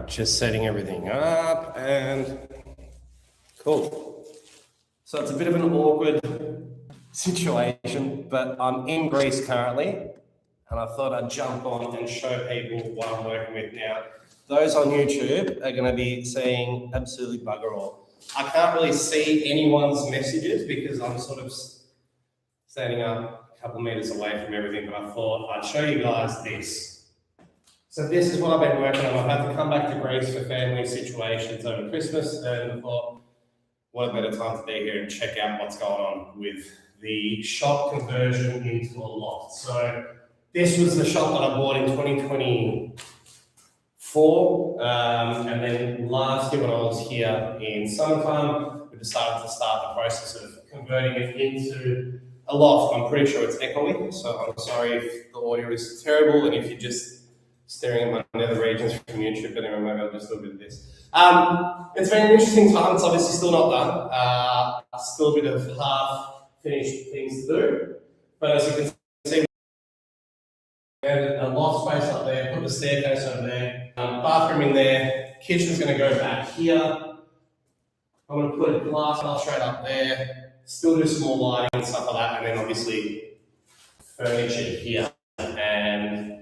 Just setting everything up and cool. So it's a bit of an awkward situation, but I'm in Greece currently, and I thought I'd jump on and show people what I'm working with now. Those on YouTube are going to be seeing absolutely bugger all. I can't really see anyone's messages because I'm sort of standing up a couple of meters away from everything, but I thought I'd show you guys this. So this is what I've been working on. I've had to come back to Greece for family situations over Christmas, and I thought, what a better time to be here and check out what's going on with the shop conversion into a loft. So this was the shop that I bought in 2024, and then last year when I was here in summertime, we decided to start the process of converting it into a loft. I'm pretty sure it's echoing, so I'm sorry if the audio is terrible and if you're just staring at my nether regions from YouTube, but anyway, maybe I'll just do a bit of this. It's been an interesting time. It's obviously still not done. Still a bit of half-finished things to do. But as you can see, we added a loft space up there, put the staircase over there, bathroom in there, kitchen's going to go back here. I'm going to put a glass straight up there, still do some more lighting and stuff like that, and then obviously furniture here. And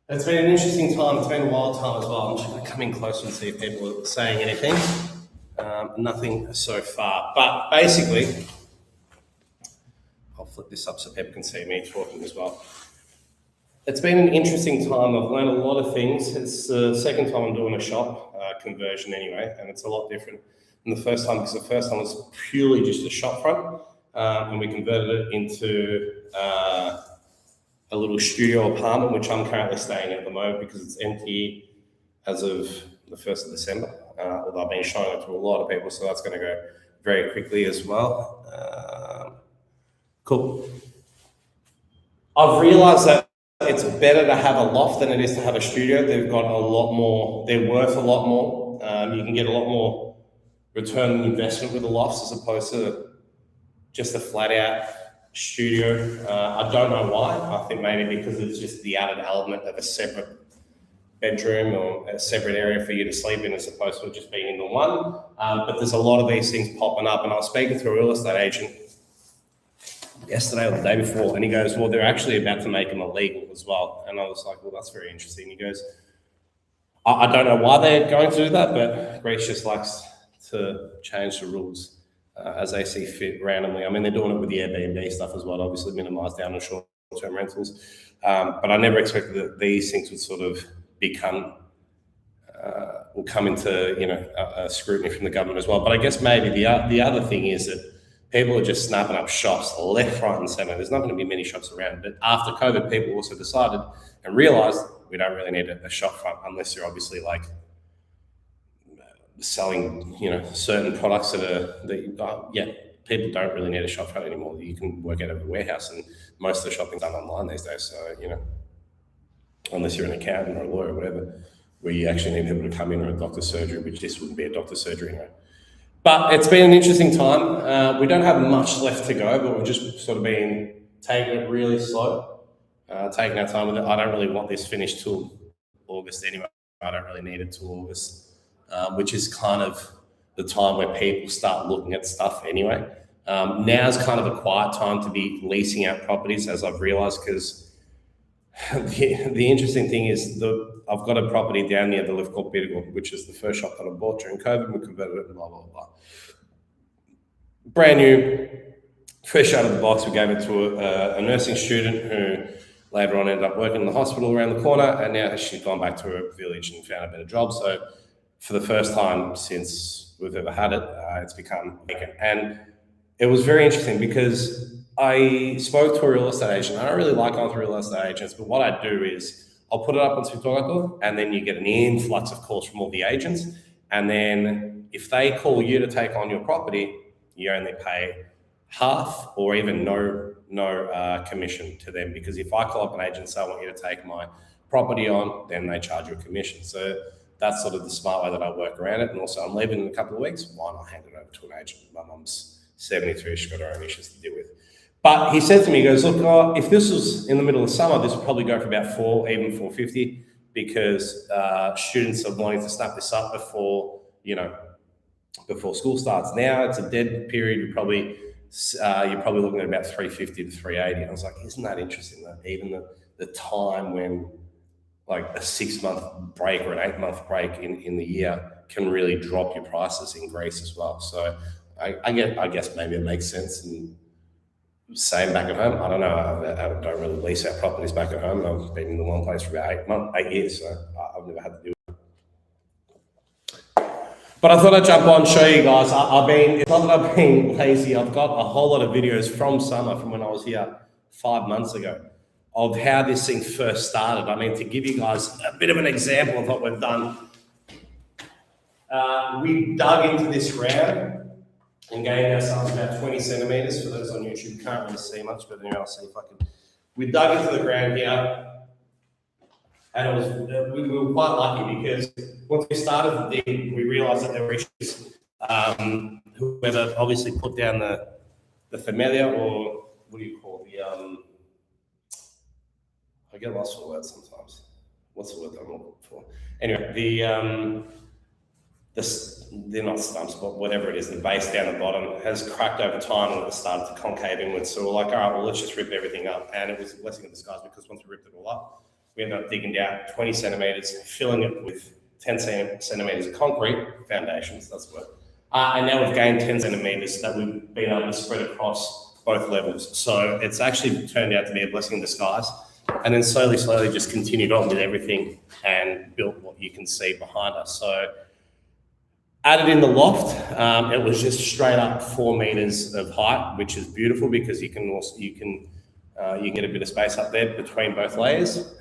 it's been an interesting time. It's been a wild time as well. I'm just going to come in closer and see if people are saying anything. Nothing so far. But basically, I'll flip this up so people can see me talking as well. It's been an interesting time. I've learned a lot of things. It's the second time I'm doing a shop conversion anyway, and it's a lot different than the first time because the first time was purely just a shop front, and we converted it into a little studio apartment, which I'm currently staying at the moment because it's empty as of the 1st of December, although I've been showing it to a lot of people, so that's going to go very quickly as well. Cool. I've realized that it's better to have a loft than it is to have a studio. They've got a lot more, they're worth a lot more. You can get a lot more return on investment with the lofts as opposed to just a flat out studio. I don't know why. I think maybe because it's just the added element of a separate bedroom or a separate area for you to sleep in as opposed to just being in the one. But there's a lot of these things popping up, and I was speaking to a real estate agent yesterday or the day before, and he goes, well, they're actually about to make them illegal as well. And I was like, well, that's very interesting. He goes, I don't know why they're going to do that, but Greece just likes to change the rules as they see fit randomly. I mean, they're doing it with the Airbnb stuff as well, obviously minimise down on short-term rentals. But I never expected that these things would sort of become, will come into, a scrutiny from the government as well. But I guess maybe the other thing is that people are just snapping up shops left, right and centre. There's not going to be many shops around. But after COVID, people also decided and realised we don't really need a shop front unless you're obviously like selling, certain products people don't really need a shop front anymore. You can work out of a warehouse, and most of the shopping's done online these days. So, unless you're an accountant or a lawyer or whatever, where you actually need people to come in, or a doctor's surgery, which this wouldn't be a doctor's surgery anyway. But it's been an interesting time. We don't have much left to go, but we've just sort of been taking it really slow, taking our time with it. I don't really want this finished till August anyway. I don't really need it till August. Which is kind of the time where people start looking at stuff anyway. Now's kind of a quiet time to be leasing out properties, as I've realised, because the interesting thing is I've got a property down near the lift called Biddigal, which is the first shop that I bought during COVID. We converted it and blah, blah, blah. Brand new, fresh out of the box. We gave it to a nursing student who later on ended up working in the hospital around the corner, and now she's gone back to her village and found a better job. So for the first time since we've ever had it, it's become vacant. And it was very interesting because I spoke to a real estate agent. I don't really like going to real estate agents, but what I do is I'll put it up on TikTok, and then you get an influx of calls from all the agents. And then if they call you to take on your property, you only pay half or even no commission to them. Because if I call up an agent and say, I want you to take my property on, then they charge you a commission. So that's sort of the smart way that I work around it. And also, I'm leaving in a couple of weeks. Why not hand it over to an agent? My mum's 73. She's got her own issues to deal with. But he said to me, he goes, look, if this was in the middle of summer, this would probably go for about $450. because students are wanting to snap this up before, before school starts. Now it's a dead period. You're probably looking at about 350 to 380. I was like, isn't that interesting that even the time when like a 6-month break or an 8-month break in the year can really drop your prices in Greece as well. So I guess maybe it makes sense. And same back at home. I don't know. I don't really lease out properties back at home. I've been in the one place for about 8 years, so I've never had to do it. But I thought I'd jump on and show you guys. It's not that I've been lazy. I've got a whole lot of videos from summer, from when I was here 5 months ago, of how this thing first started. I mean, to give you guys a bit of an example of what we've done, we dug into this ground and gained ourselves about 20 centimeters. For those on YouTube, you can't really see much, but anyway, I'll see if I can. We dug into the ground here, and we were quite lucky because once we started the dig, we realised that there were issues. Whoever obviously put down the familiar, or what do you call I get lost for words sometimes. What's the word that I'm looking for? Anyway, they're not stumps, but whatever it is, the base down the bottom has cracked over time and it started to concave inwards. So we're like, all right, well, let's just rip everything up. And it was a blessing in disguise because once we ripped it all up, we ended up digging down 20 centimeters, filling it with 10 centimeters of concrete foundations, that's the word. And now we've gained 10 centimeters that we've been able to spread across both levels. So it's actually turned out to be a blessing in disguise. And then slowly just continued on with everything and built what you can see behind us. So added in the loft, it was just straight up 4 meters of height, which is beautiful because you can get a bit of space up there between both layers.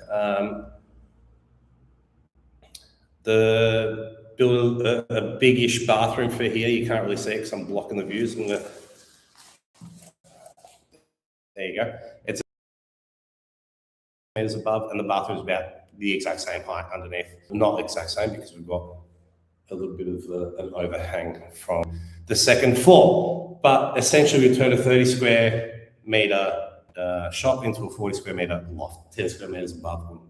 Build a big-ish bathroom for here. You can't really see it because I'm blocking the views. There you go. It's meters above, and the bathroom is about the exact same height underneath. Not exact same because we've got a little bit of an overhang from the second floor. But essentially, we turned a 30 square meter shop into a 40 square meter loft, 10 square meters above,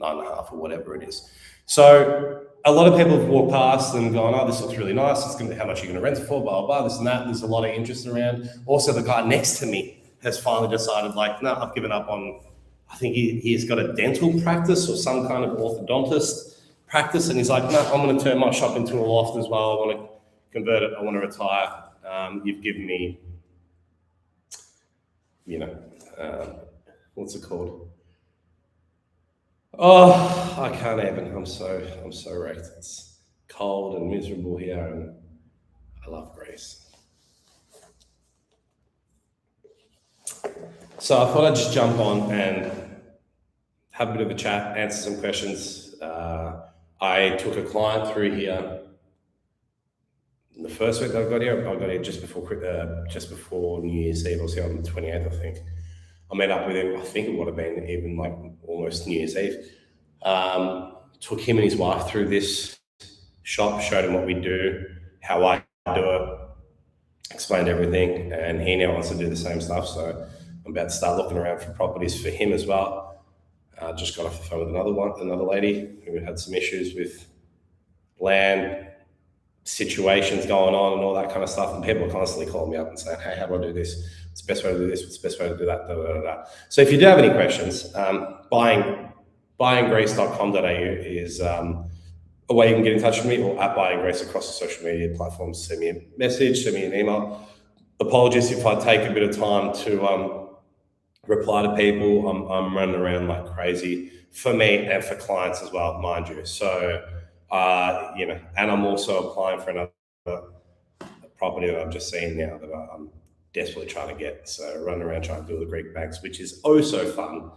9.5 or whatever it is. So a lot of people have walked past and gone, oh, this looks really nice. It's going to be how much you're going to rent it for, blah, blah, blah, this and that. There's a lot of interest around. Also, the guy next to me has finally decided, like, no, I've given up on, I think he's got a dental practice or some kind of orthodontist practice. And he's like, no, I'm going to turn my shop into a loft as well. I want to convert it. I want to retire. You've given me, what's it called? Oh, I can't even. I'm so wrecked. It's cold and miserable here, and I love Greece. So I thought I'd just jump on and have a bit of a chat, answer some questions. I took a client through here the first week that I got here just before New Year's Eve. I was here on the 28th, I think. I met up with him, I think it would have been even like almost New Year's Eve. Took him and his wife through this shop, showed him what we do, how I do it, explained everything, and he now wants to do the same stuff. So I'm about to start looking around for properties for him as well. Just got off the phone with another lady who had some issues with land situations going on and all that kind of stuff. And people are constantly calling me up and saying, hey, how do I do this? What's the best way to do this? What's the best way to do that? Da, da, da, da. So if you do have any questions, buyinggreece.com.au is a way you can get in touch with me, or at buyinggreece across the social media platforms. Send me a message, send me an email. Apologies if I take a bit of time to reply to people. I'm running around like crazy for me and for clients as well, mind you. So, and I'm also applying for another property that I've just seen now that I'm desperately trying to get. So running around trying to do the Greek banks, which is oh so fun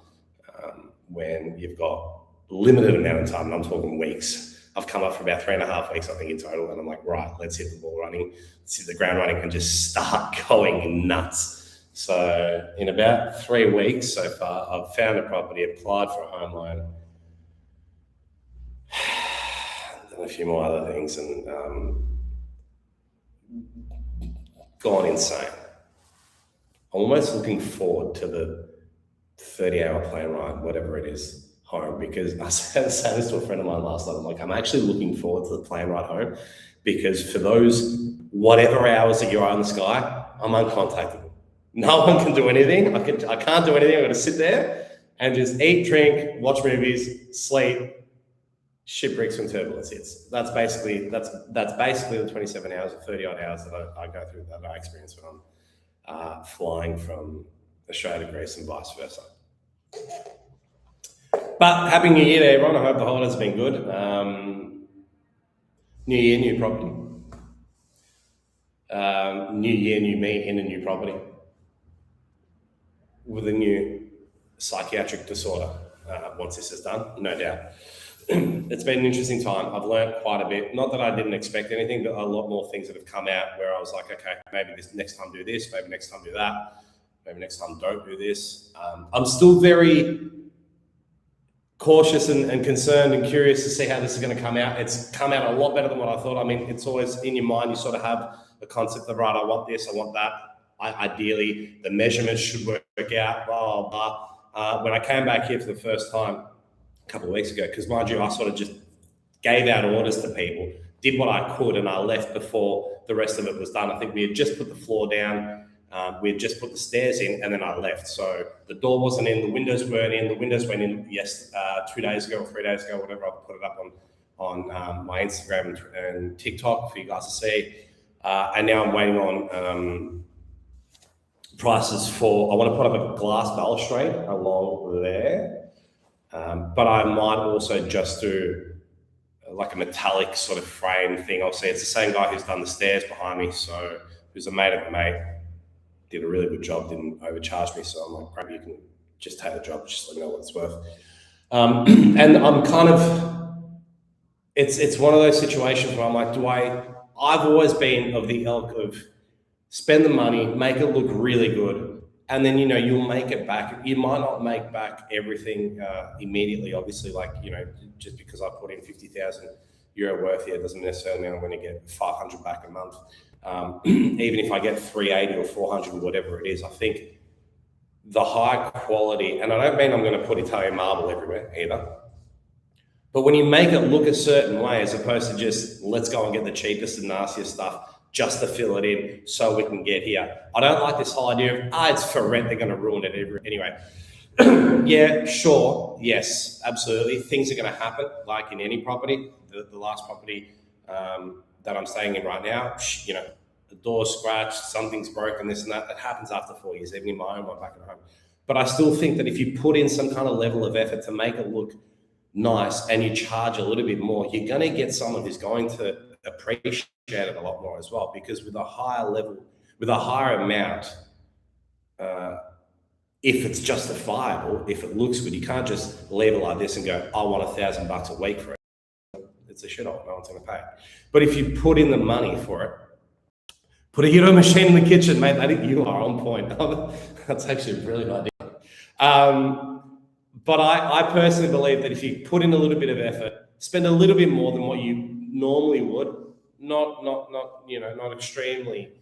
when you've got limited amount of time, and I'm talking weeks. I've come up for about 3.5 weeks, I think, in total, and I'm like, right, let's hit the ball running, let's hit the ground running and just start going nuts. So in about 3 weeks so far, I've found a property, applied for a home loan, done a few more other things, and gone insane. I'm almost looking forward to the 30-hour plane ride, whatever it is, home, because I was saying this to a friend of mine last night. I'm like, I'm actually looking forward to the plane ride home, because for those whatever hours that you're on the sky, I'm uncontactable. No one can do anything. I can't do anything. I'm going to sit there and just eat, drink, watch movies, sleep, shipwrecks when turbulence hits. That's basically the 27 hours or 30 odd hours that I go through, that I experience when I'm flying from Australia to Greece and vice versa. But happy New Year to everyone. I hope the holidays have been good. New year, new property. New year, new me in a new property with a new psychiatric disorder once this is done, no doubt. It's been an interesting time. I've learned quite a bit. Not that I didn't expect anything, but a lot more things that have come out where I was like, okay, maybe this next time do this, maybe next time do that, maybe next time don't do this. I'm still very cautious and concerned and curious to see how this is going to come out. It's come out a lot better than what I thought. I mean, it's always in your mind, you sort of have a concept of, right, I want this, I want that. Ideally, the measurements should work out, blah, blah, blah. When I came back here for the first time a couple of weeks ago, because mind you, I sort of just gave out orders to people, did what I could, and I left before the rest of it was done. I think we had just put the floor down, we had just put the stairs in, and then I left. So the door wasn't in, the windows weren't in. The windows went in 2 days ago or 3 days ago, whatever. I put it up on my Instagram and TikTok for you guys to see. And now I'm waiting on prices for, I want to put up a glass balustrade along there, but I might also just do like a metallic sort of frame thing. I'll see. It's the same guy who's done the stairs behind me, so who's a mate of a mate. Did a really good job, didn't overcharge me. So I'm like, great, you can just take the job, just let me know what it's worth. And I'm kind of, it's one of those situations where I'm like, I've always been of the ilk of spend the money, make it look really good, and then, you'll make it back. You might not make back everything immediately, obviously, like, just because I put in 50,000 euro worth here doesn't necessarily mean I'm going to get 500 back a month. Even if I get 380 or 400 or whatever it is, I think the high quality, and I don't mean I'm going to put Italian marble everywhere either, but when you make it look a certain way, as opposed to just let's go and get the cheapest and nastiest stuff just to fill it in so we can get here. I don't like this whole idea of, it's for rent, they're going to ruin it anyway. Yeah, sure, yes, absolutely. Things are going to happen, like in any property. The last property that I'm staying in right now, the door's scratched, something's broken, this and that. That happens after 4 years, even in my own one back at home. But I still think that if you put in some kind of level of effort to make it look nice and you charge a little bit more, you're going to get someone who's going to appreciate it a lot more as well, because with a higher level, with a higher amount, if it's justifiable, if it looks good, you can't just leave it like this and go, I want $1,000 a week for it. It's a shithole, no one's going to pay it. But if you put in the money for it, put a Euro machine in the kitchen, mate, I think you are on point. That's actually a brilliant idea. But I personally believe that if you put in a little bit of effort, spend a little bit more than what you normally would, not extremely,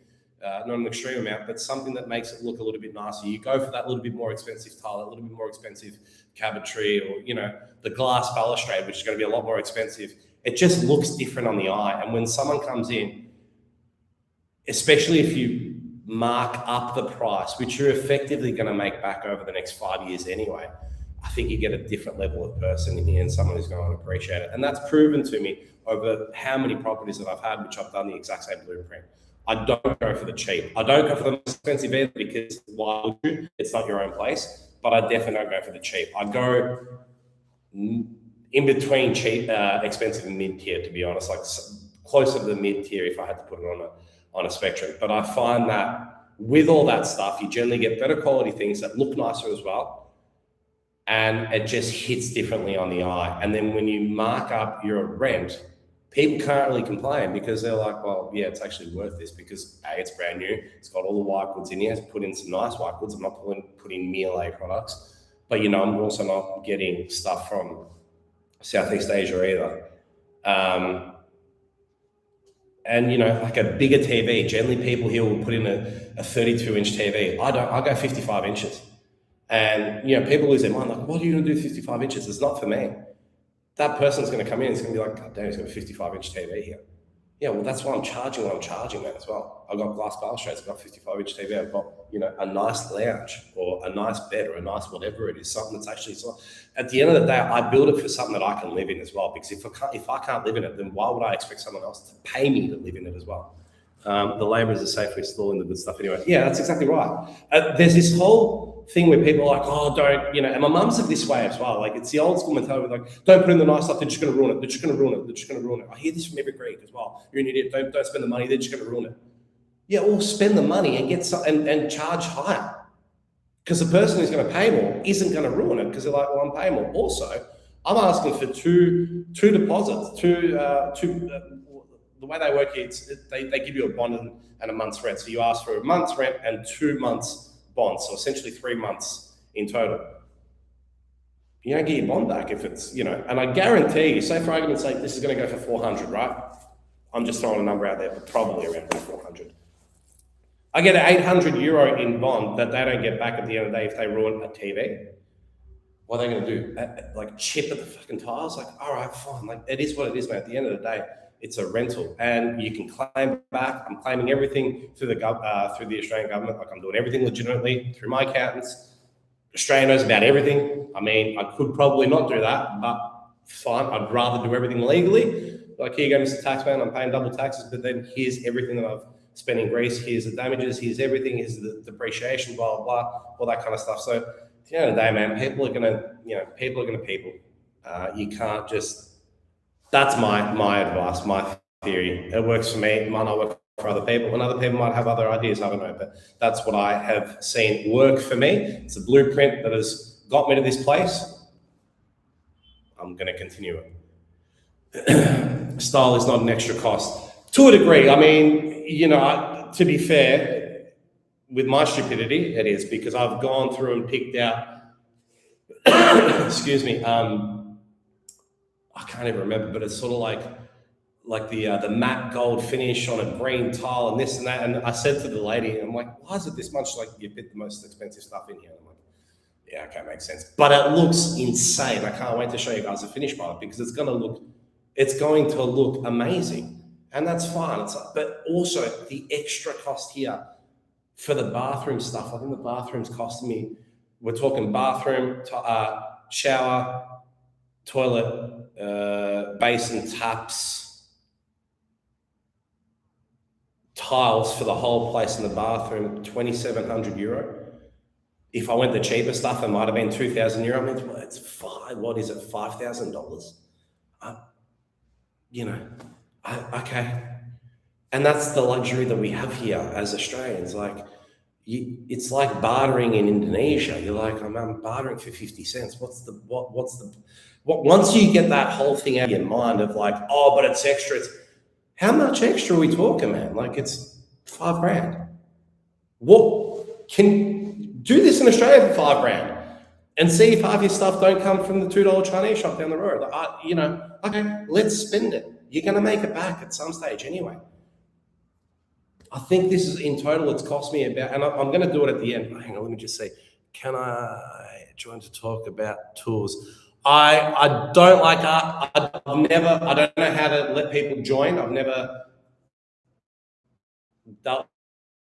not an extreme amount, but something that makes it look a little bit nicer. You go for that little bit more expensive tile, that little bit more expensive cabinetry, or the glass balustrade, which is going to be a lot more expensive. It just looks different on the eye. And when someone comes in, especially if you mark up the price, which you're effectively going to make back over the next 5 years anyway, I think you get a different level of person in here and someone who's going to appreciate it. And that's proven to me over how many properties that I've had, which I've done the exact same blueprint. I don't go for the cheap. I don't go for the most expensive either, because why would you? It's not your own place. But I definitely don't go for the cheap. I go in between cheap, expensive and mid-tier, to be honest, like closer to the mid-tier if I had to put it on a spectrum. But I find that with all that stuff, you generally get better quality things that look nicer as well. And it just hits differently on the eye. And then when you mark up your rent, people can't really complain, because they're like, well, yeah, it's actually worth this, because A, it's brand new, it's got all the white goods in here, it's put in some nice white goods. I'm not putting Miele products, but I'm also not getting stuff from Southeast Asia either. And like a bigger TV, generally people here will put in a 32-inch TV. I go 55 inches. And, people lose their mind, like, what are you going to do 55 inches? It's not for me. That person's going to come in, it's going to be like, God damn, he's got a 55-inch TV here. Yeah, well, that's why I'm charging what I'm charging, man, as well. I've got glass balustrades, I've got 55-inch TV, I've got, a nice lounge or a nice bed or a nice whatever it is, something that's actually, so at the end of the day, I build it for something that I can live in as well, because if I can't live in it, then why would I expect someone else to pay me to live in it as well? The labourers are safely installing the good stuff anyway. Yeah, that's exactly right. There's this whole thing where people are like, oh, don't, and my mum's this way as well. Like, it's the old school mentality, like, don't put in the nice stuff, they're just going to ruin it. They're just going to ruin it. They're just going to ruin it. I hear this from every Greek as well. You're an idiot. Don't spend the money. They're just going to ruin it. Yeah, or spend the money and get some, and charge higher. Because the person who's going to pay more isn't going to ruin it because they're like, well, I'm paying more. Also, I'm asking for two deposits, the way they work here, they give you a bond and a month's rent. So you ask for a month's rent and 2 months bond, so essentially 3 months in total. You don't get your bond back if it's, and I guarantee you, say for argument's sake, this is going to go for 400, right? I'm just throwing a number out there, but probably around 400. I get an €800 in bond that they don't get back at the end of the day if they ruin a TV. What are they going to do? Like chip at the fucking tiles? Like, all right, fine. Like, it is what it is, man. At the end of the day, it's a rental, and you can claim back. I'm claiming everything through the Australian government. Like, I'm doing everything legitimately through my accountants. Australia knows about everything. I mean, I could probably not do that, but fine. I'd rather do everything legally. Like, here you go, Mr. Taxman. I'm paying double taxes, but then here's everything that I've spent in Greece. Here's the damages. Here's everything. Here's the depreciation. Blah blah blah. All that kind of stuff. So, at the end of the day, man, people are gonna people. You can't just. That's my advice, my theory. It works for me. It might not work for other people, and other people might have other ideas. I don't know, but that's what I have seen work for me. It's a blueprint that has got me to this place. I'm going to continue it. Style is not an extra cost. To a degree, I mean, to be fair, with my stupidity, it is, because I've gone through and picked out, excuse me, I can't even remember, but it's sort of like the matte gold finish on a green tile and this and that. And I said to the lady, I'm like, why is it this much? Like, you picked the most expensive stuff in here. And I'm like, yeah, okay, makes sense. But it looks insane. I can't wait to show you guys the finished product, because it's going to look amazing. And that's fine. But also the extra cost here for the bathroom stuff. I think the bathroom's costing me, we're talking bathroom, shower, toilet, basin, taps, tiles for the whole place in the bathroom, €2,700. If I went the cheaper stuff, it might have been €2,000. I mean, it's $5,000? Okay. And that's the luxury that we have here as Australians. Like, it's like bartering in Indonesia. You're like, I'm bartering for 50 cents. Once you get that whole thing out of your mind of like, oh, but it's extra. How much extra are we talking, man? Like, it's $5,000. What can do this in Australia for $5,000 and see if half your stuff don't come from the $2 Chinese shop down the road? Like, okay, let's spend it. You're going to make it back at some stage anyway. I think this is, in total, it's cost me about, and I'm going to do it at the end. Hang on, let me just see. Can I join to talk about tours? I don't like art. I don't know how to let people join. I've never dealt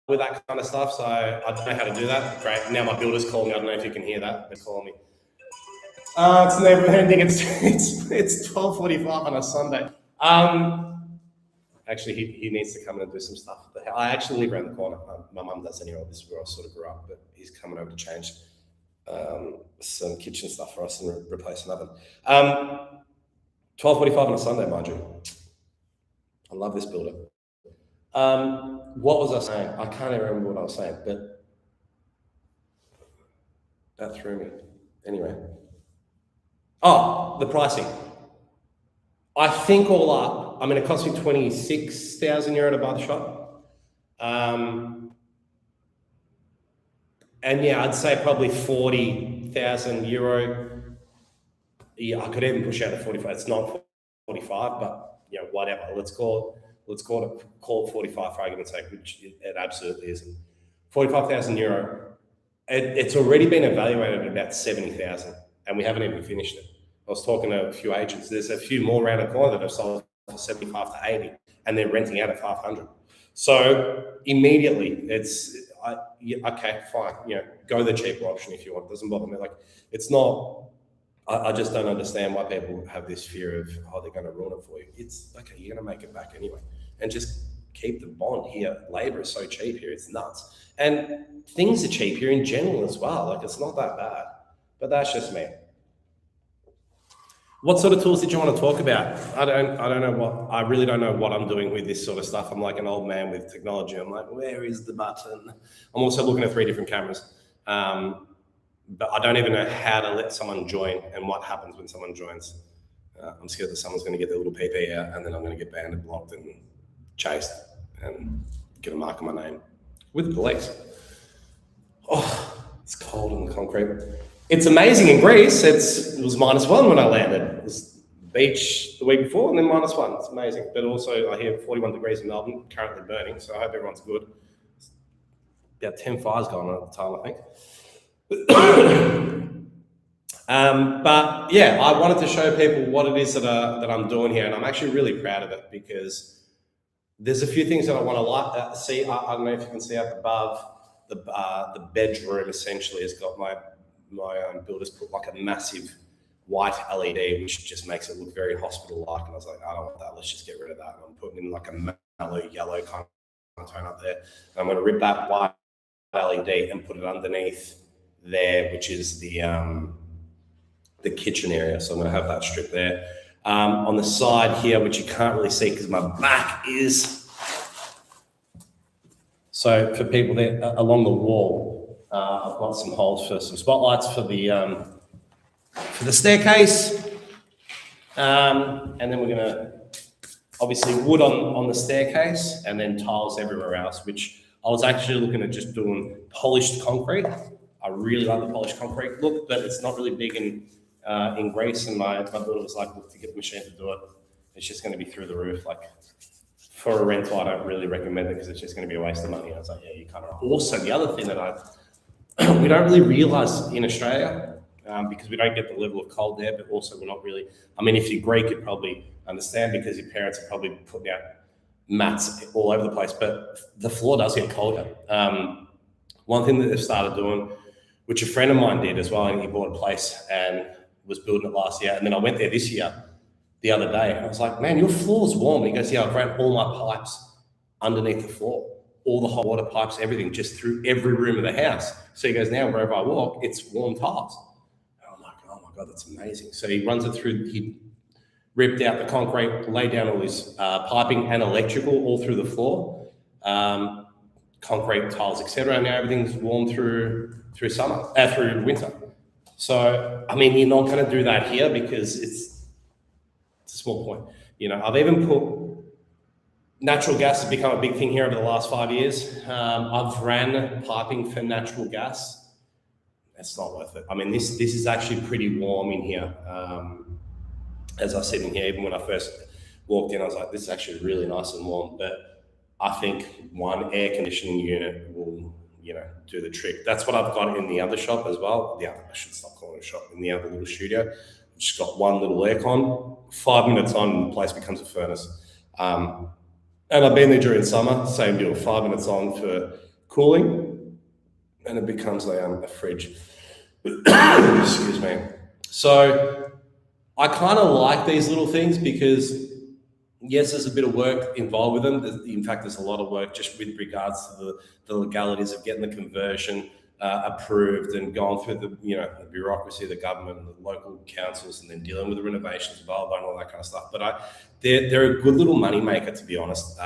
with that kind of stuff, so I don't know how to do that. Great. Now my builder's calling me. I don't know if you can hear that. They're calling me. It's never ending. It's 12:45 on a Sunday. Actually, he needs to come in and do some stuff. I actually live around the corner. My mum does anyway. This is where I sort of grew up, but he's coming over to change some kitchen stuff for us and replace an oven. 12:45 on a Sunday, mind you. I love this builder. What was I saying? I can't even remember what I was saying, but that threw me. Anyway. Oh, the pricing. I think all up, it cost me €26,000 to buy the shop. And yeah, I'd say probably €40,000. Yeah, I could even push out to 45. It's not 45, but whatever. Let's call it 45 for argument's sake, which it absolutely isn't. €45,000. It's already been evaluated at about 70,000, and we haven't even finished it. I was talking to a few agents. There's a few more around the corner that have sold for 75 to 80, and they're renting out at 500. So immediately, okay, fine. Go the cheaper option if you want. It doesn't bother me. Like, it's not. I just don't understand why people have this fear of, they're going to ruin it for you. It's okay. You're going to make it back anyway, and just keep the bond here. Labor is so cheap here; it's nuts, and things are cheap here in general as well. Like, it's not that bad, but that's just me. What sort of tools did you want to talk about? I really don't know what I'm doing with this sort of stuff. I'm like an old man with technology. I'm like, where is the button? I'm also looking at 3 different cameras. But I don't even know how to let someone join and what happens when someone joins. I'm scared that someone's going to get their little PP out, and then I'm going to get banned and blocked and chased and get a mark on my name with the police. Oh, it's cold on the concrete. It's amazing in Greece. It was -1 when I landed. It was beach the week before and then -1. It's amazing. But also I hear 41 degrees in Melbourne, currently burning. So I hope everyone's good. About 10 fires going on at the time, I think. But yeah, I wanted to show people what it is that I'm doing here, and I'm actually really proud of it because there's a few things that I want to see. I don't know if you can see up above. The bedroom essentially has got my builders put like a massive white LED, which just makes it look very hospital-like. And I was like, I don't want that. Let's just get rid of that. And I'm putting in like a mellow yellow kind of tone up there. And I'm going to rip that white LED and put it underneath there, which is the kitchen area. So I'm going to have that strip there. On the side here, which you can't really see because my back is. So for people there along the wall, I've got some holes for some spotlights for the staircase. And then we're going to obviously wood on the staircase and then tiles everywhere else, which I was actually looking at just doing polished concrete. I really like the polished concrete look, but it's not really big in Greece, and my builder was like, look, to get the machine to do it, it's just going to be through the roof. Like, for a rental, I don't really recommend it because it's just going to be a waste of money. I was like, yeah, you kind of. Also, the other thing that we don't really realize in Australia, because we don't get the level of cold there, but also we're not really, I mean, if you're Greek, you'd probably understand because your parents are probably putting out mats all over the place, but the floor does get colder. One thing that they've started doing, which a friend of mine did as well, and he bought a place and was building it last year. And then I went there this year, the other day, and I was like, man, your floor's warm. And he goes, yeah, I've ran all my pipes underneath the floor, all the hot water pipes, everything, just through every room of the house. So he goes, now wherever I walk, it's warm tiles. And I'm like, oh my God, that's amazing. So he runs it through, he ripped out the concrete, laid down all his piping and electrical all through the floor, concrete tiles, etc. And now everything's warm through winter. So, I mean, you're not going to do that here because it's a small point. I've even put natural gas has become a big thing here over the last 5 years. I've ran piping for natural gas. It's not worth it. I mean, this is actually pretty warm in here. As I said in here, even when I first walked in, I was like, this is actually really nice and warm. But I think one air conditioning unit will, do the trick. That's what I've got in the other shop as well. I should stop calling it a shop. In the other little studio, just got one little aircon. 5 minutes on, the place becomes a furnace. And I've been there during summer, same deal. 5 minutes on for cooling, and it becomes a fridge. Excuse me. So I kind of like these little things because, yes, there's a bit of work involved with them. In fact, there's a lot of work just with regards to the legalities of getting the conversion approved and going through the bureaucracy of the government and the local councils, and then dealing with the renovations, blah, blah, and all that kind of stuff. But they're a good little money maker, to be honest.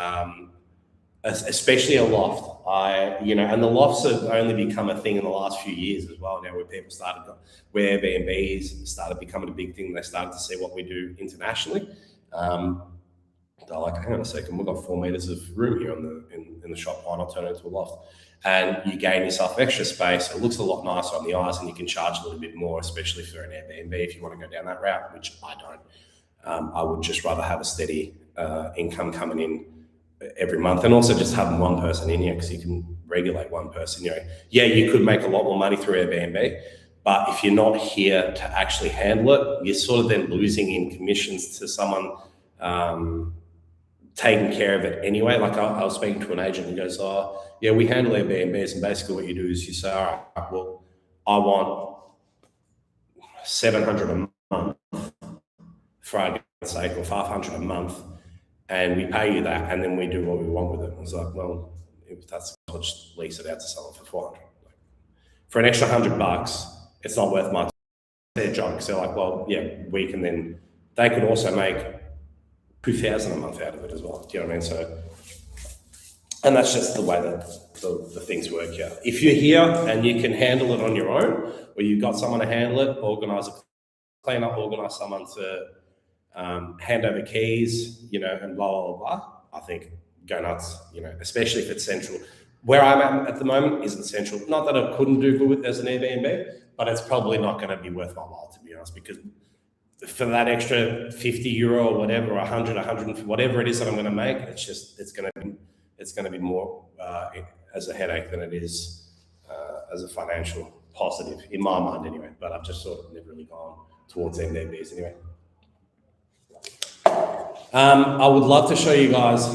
Especially a loft. And the lofts have only become a thing in the last few years as well. Now, where Airbnbs started becoming a big thing, they started to see what we do internationally. They're like, hang on a second, we've got 4 meters of room here in the shop. Why not turn it into a loft? And you gain yourself extra space. It looks a lot nicer on the eyes, and you can charge a little bit more, especially for an Airbnb if you want to go down that route, which I don't. I would just rather have a steady income coming in every month, and also just having one person in here, because you can regulate one person. Yeah, you could make a lot more money through Airbnb, but if you're not here to actually handle it, you're sort of then losing in commissions to someone taking care of it anyway. Like I was speaking to an agent who goes, "Oh, yeah, we handle Airbnbs, and basically what you do is you say, all right, well, I want 700 a month for argument's sake, or 500 a month, and we pay you that, and then we do what we want with it." I was like, well, if that's, I'll just lease it out to someone for 400. For an extra $100, it's not worth my their job, because they're like, well, yeah, we can then, they could also make 2,000 a month out of it as well. Do you know what I mean? So, and that's just the way that the things work here. If you're here and you can handle it on your own, or you've got someone to handle it, organize a clean up, organize someone to hand over keys, and blah, blah, blah, I think go nuts, especially if it's central. Where I'm at the moment isn't central. Not that I couldn't do good as an Airbnb, but it's probably not going to be worth my while, to be honest, because for that extra €50 or whatever, or 100, 150, whatever it is that I'm going to make, it's going to be more as a headache than it is as a financial positive, in my mind anyway. But I've just sort of never really gone towards Airbnbs anyway. I would love to show you guys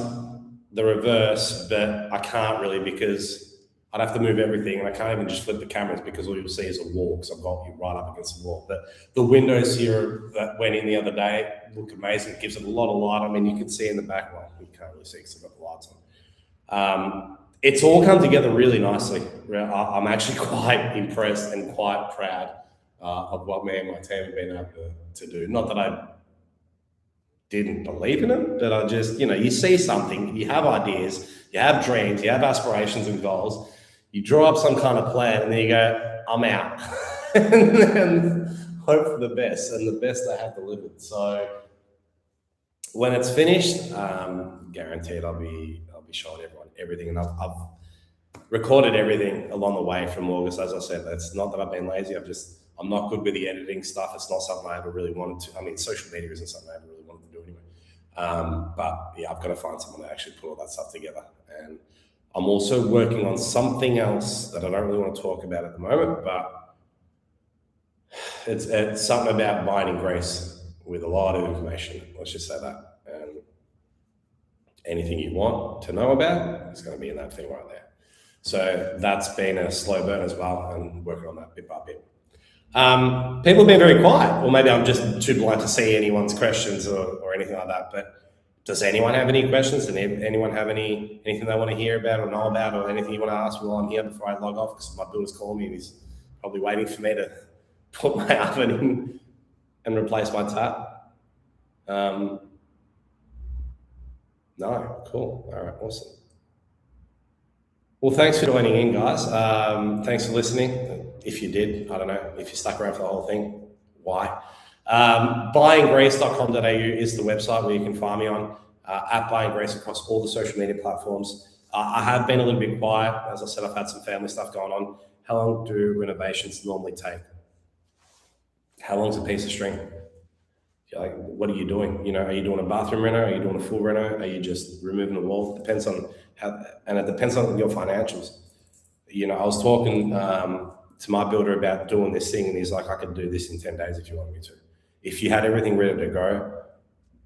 the reverse, but I can't really, because I'd have to move everything, and I can't even just flip the cameras, because all you'll see is a wall, because I've got you right up against the wall. But the windows here that went in the other day look amazing. It gives it a lot of light. I mean, you can see in the back, well, you can't really see because I've got the lights on. It's all come together really nicely. I'm actually quite impressed and quite proud of what me and my team have been able to do. Not that I didn't believe in it, but I just, you see something, you have ideas, you have dreams, you have aspirations and goals, you draw up some kind of plan, and then you go, I'm out. And then hope for the best, and the best they have delivered. So when it's finished, guaranteed I'll be showing everyone everything, and I've recorded everything along the way from August. As I said, it's not that I've been lazy. I'm not good with the editing stuff. It's not something I ever really wanted to. I mean, social media isn't something I ever really wanted to do anyway. But yeah, I've got to find someone to actually put all that stuff together. And I'm also working on something else that I don't really want to talk about at the moment, but it's something about buying in Greece with a lot of information. Let's just say that. And anything you want to know about is going to be in that thing right there. So that's been a slow burn as well, and working on that bit by bit. People have been very quiet, or maybe I'm just too blind to see anyone's questions or anything like that. But does anyone have any questions? Does anyone have anything they want to hear about or know about, or anything you want to ask while I'm here before I log off? Because my builder's calling me, and he's probably waiting for me to put my oven in and replace my tap. No, cool. All right, awesome. Well, thanks for joining in, guys. Thanks for listening. If you did, I don't know, if you stuck around for the whole thing, why? Buyinggreece.com.au is the website where you can find me on, at buyinggreece across all the social media platforms. I have been a little bit quiet. As I said, I've had some family stuff going on. How long do renovations normally take? How long's a piece of string? Like, what are you doing? Are you doing a bathroom reno? Are you doing a full reno? Are you just removing a wall? It depends on how, and it depends on your financials. I was talking to my builder about doing this thing, and he's like, I could do this in 10 days if you want me to. If you had everything ready to go,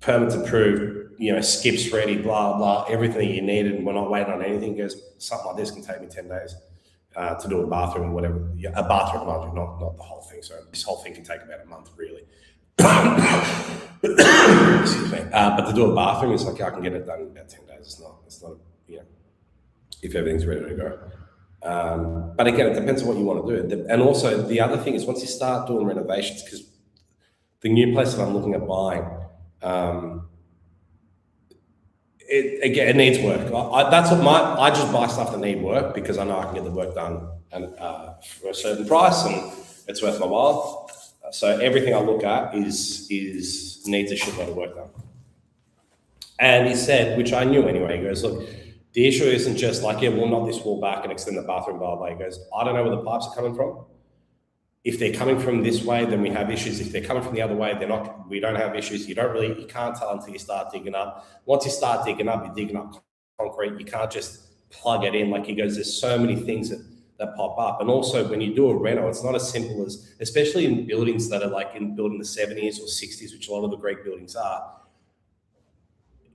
permits approved, skips ready, blah, blah, everything that you needed, and we're not waiting on anything, goes, something like this can take me 10 days to do a bathroom or whatever. Yeah, a bathroom, mind you, not the whole thing. So this whole thing can take about a month, really. Excuse me. But to do a bathroom, it's like I can get it done in about 10 days. It's not if everything's ready to go. But again, it depends on what you want to do. And also the other thing is, once you start doing renovations, because the new place that I'm looking at buying, it needs work. I just buy stuff that need work, because I know I can get the work done and for a certain price, and it's worth my while. So everything I look at is needs a shitload of work done. And he said, which I knew anyway, he goes, look, the issue isn't just like, yeah, we'll knock this wall back and extend the bathroom, blah, blah. He goes, I don't know where the pipes are coming from. If they're coming from this way, then we have issues. If they're coming from the other way, we don't have issues. You can't tell until you start digging up. Once you start digging up, you're digging up concrete. You can't just plug it in. Like he goes, there's so many things that pop up. And also when you do a reno, it's not as simple as, especially in buildings that are like built in the 70s or 60s, which a lot of the Greek buildings are.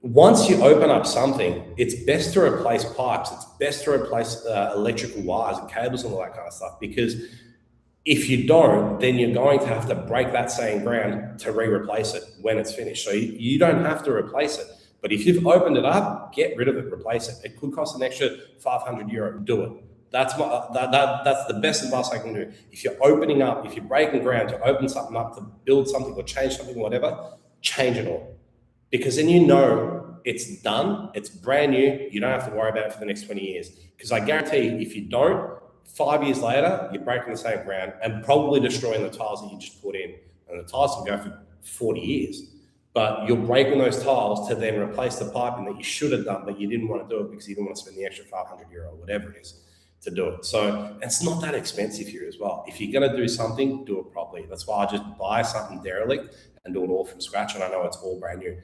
Once you open up something, it's best to replace pipes. It's best to replace electrical wires and cables and all that kind of stuff, because if you don't, then you're going to have to break that same ground to re-replace it when it's finished. So you don't have to replace it. But if you've opened it up, get rid of it, replace it. It could cost an extra €500. Do it. That's the best advice I can do. If you're opening up, if you're breaking ground to open something up, to build something or change something, whatever, change it all. Because then you know it's done, it's brand new, you don't have to worry about it for the next 20 years. Because I guarantee if you don't, 5 years later, you're breaking the same ground and probably destroying the tiles that you just put in. And the tiles can go for 40 years. But you're breaking those tiles to then replace the piping that you should have done, but you didn't want to do it because you didn't want to spend the extra €500 or whatever it is to do it. So it's not that expensive here as well. If you're going to do something, do it properly. That's why I just buy something derelict and do it all from scratch, and I know it's all brand new.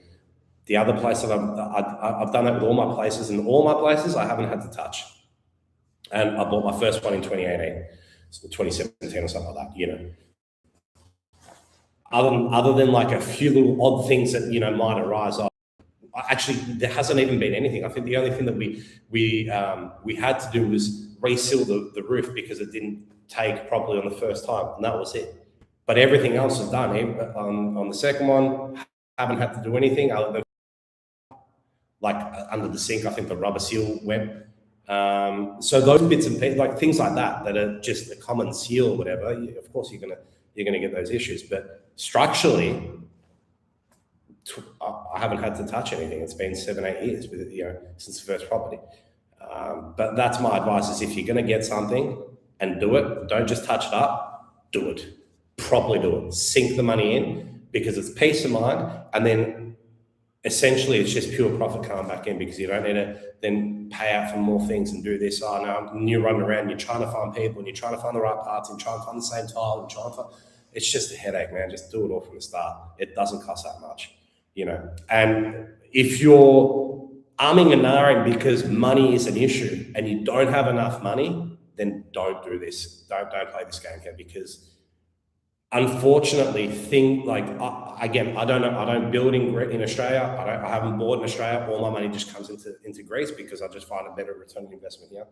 The other place that I've done that with all my places, and all my places I haven't had to touch. And I bought my first one in 2018, so 2017 or something like that, you know. Other than like a few little odd things that, you know, might arise. Actually, there hasn't even been anything. I think the only thing that we had to do was reseal the roof because it didn't take properly on the first time, and that was it. But everything else was done. On the second one, haven't had to do anything other than like under the sink. I think the rubber seal went. So those bits and pieces, like things like that are just a common seal or whatever. Of course, you're gonna get those issues, but structurally, I haven't had to touch anything. It's been 7-8 years with it, you know, since the first property. But that's my advice: is if you're going to get something and do it, don't just touch it up. Do it properly. Do it. Sink the money in, because it's peace of mind, and then essentially it's just pure profit coming back in, because you don't need to then pay out for more things and do this. Oh no, and you're running around, you're trying to find people, and you're trying to find the right parts, and trying to find the same tile, and trying to find. It's just a headache, man. Just do it all from the start. It doesn't cost that much, you know. And if you're umming and ahhing because money is an issue and you don't have enough money, then don't do this. Don't play this game here, because unfortunately, again, I don't know. I don't build in Australia. I haven't bought in Australia. All my money just comes into Greece because I just find a better return on investment here.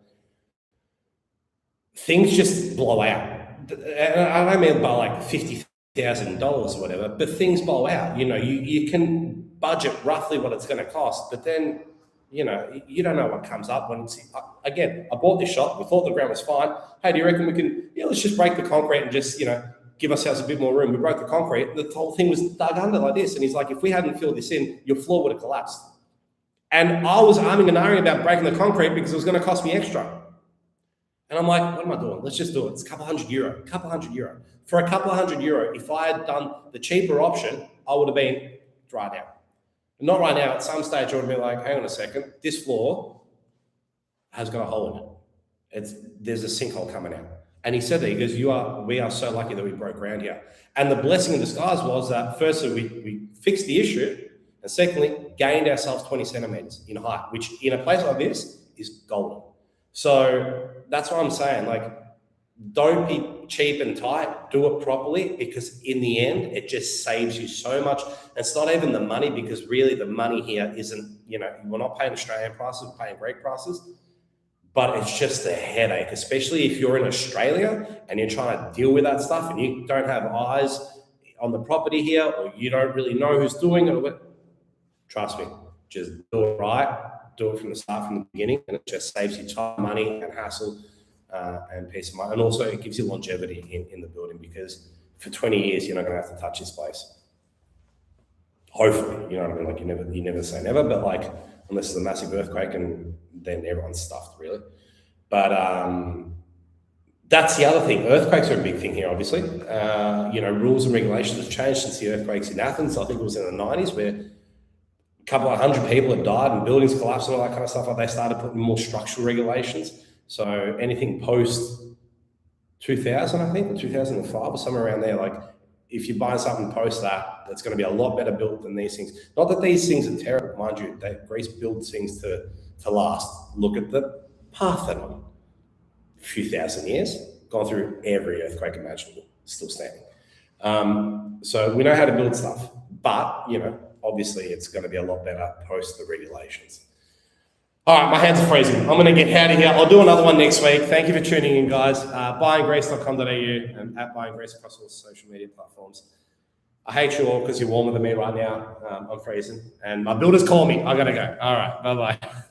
Things just blow out. And I don't mean by like $50,000 or whatever, but things blow out. You know, you can budget roughly what it's going to cost, but then, you know, you don't know what comes up when it's, again, I bought this shop, we thought the ground was fine. Hey, do you reckon we can, let's just break the concrete and just, you know, give ourselves a bit more room. We broke the concrete, the whole thing was dug under like this. And he's like, if we hadn't filled this in, your floor would have collapsed. And I was arming and ahhing about breaking the concrete because it was going to cost me extra. And I'm like, what am I doing? Let's just do it. It's a couple hundred euro. For a couple of €100, if I had done the cheaper option, I would have been right now. Not right now. At some stage, I would have been like, hang on a second. This floor has got a hole in it. There's a sinkhole coming out. And he said that, he goes, we are so lucky that we broke ground here. And the blessing in disguise was that firstly, we fixed the issue, and secondly, gained ourselves 20 centimeters in height, which in a place like this is golden. So that's what I'm saying. Like, don't be cheap and tight, do it properly, because in the end, it just saves you so much. And it's not even the money, because really the money here isn't, you know, we're not paying Australian prices, we're paying Greek prices. But it's just a headache, especially if you're in Australia and you're trying to deal with that stuff and you don't have eyes on the property here, or you don't really know who's doing it. Trust me, just do it right, do it from the start, from the beginning, and it just saves you time, money, and hassle, and peace of mind. And also it gives you longevity in the building, because for 20 years, you're not going to have to touch this place. Hopefully, you know what I mean? Like, you never say never, but like, unless there's a massive earthquake, and then everyone's stuffed, really. But that's the other thing. Earthquakes are a big thing here, obviously. You know, rules and regulations have changed since the earthquakes in Athens. I think it was in the 90s, where a couple of hundred people had died and buildings collapsed and all that kind of stuff. Like, they started putting more structural regulations. So anything post 2000, I think, or 2005 or somewhere around there, like, if you're buying something post that's going to be a lot better built than these things. Not that these things are terrible, mind you. Greece builds things to to last. Look at the Parthenon. A few thousand years, gone through every earthquake imaginable, still standing. So we know how to build stuff, but obviously it's going to be a lot better post the regulations. All right, my hands are freezing. I'm going to get out of here. I'll do another one next week. Thank you for tuning in, guys. Buyinggreece.com.au and at buyinggreece across all social media platforms. I hate you all because you're warmer than me right now. I'm freezing. And my builder's calling me. I got to go. All right, bye-bye.